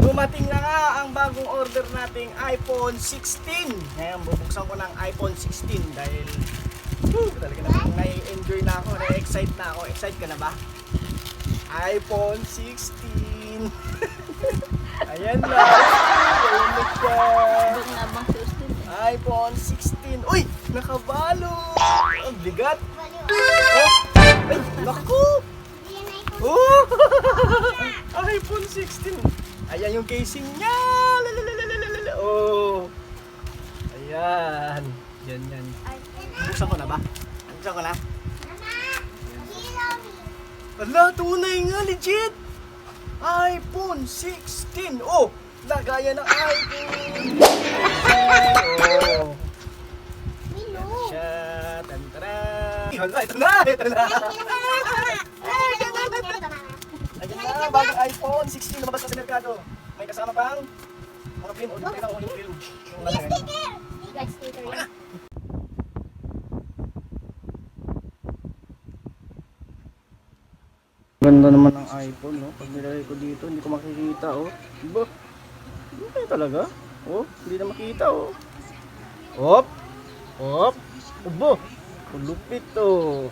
Dumating na nga ang bagong order nating iPhone 16. Ngayon, bubuksan ko ng iPhone 16 dahil talaga namang nai-enjoy na ako, na-excite na ako. Excite ka na ba? iPhone 16. Ayan na. Ayan siya. iPhone 16. Uy! Nakabalo! Ang bigat! Oh! Ay! Naku! Oh! iPhone 16. Ayan yung casing niya. Lalalala. Oh. Ayan. Yan. Buksan ko na ba? Buksan ko na. Ala, tunay nga, legit. iPhone 16. Oh, lagayan ng iPhone. Oh. Yan siya. Tantara. Ito na. Ayan na, bagong iPhone 16 lumabas na sa merkado. May kasama pang mga film. O, dito lang yung film. Yung sticker! Guys, sticker yan. Ganda naman ng iPhone, no? Pag nilagay ko dito, hindi ko makikita, oh. Diba? Hindi talaga. Oh, hindi na makita, oh. Hop! Hop! Ubo! Kulupit, oh.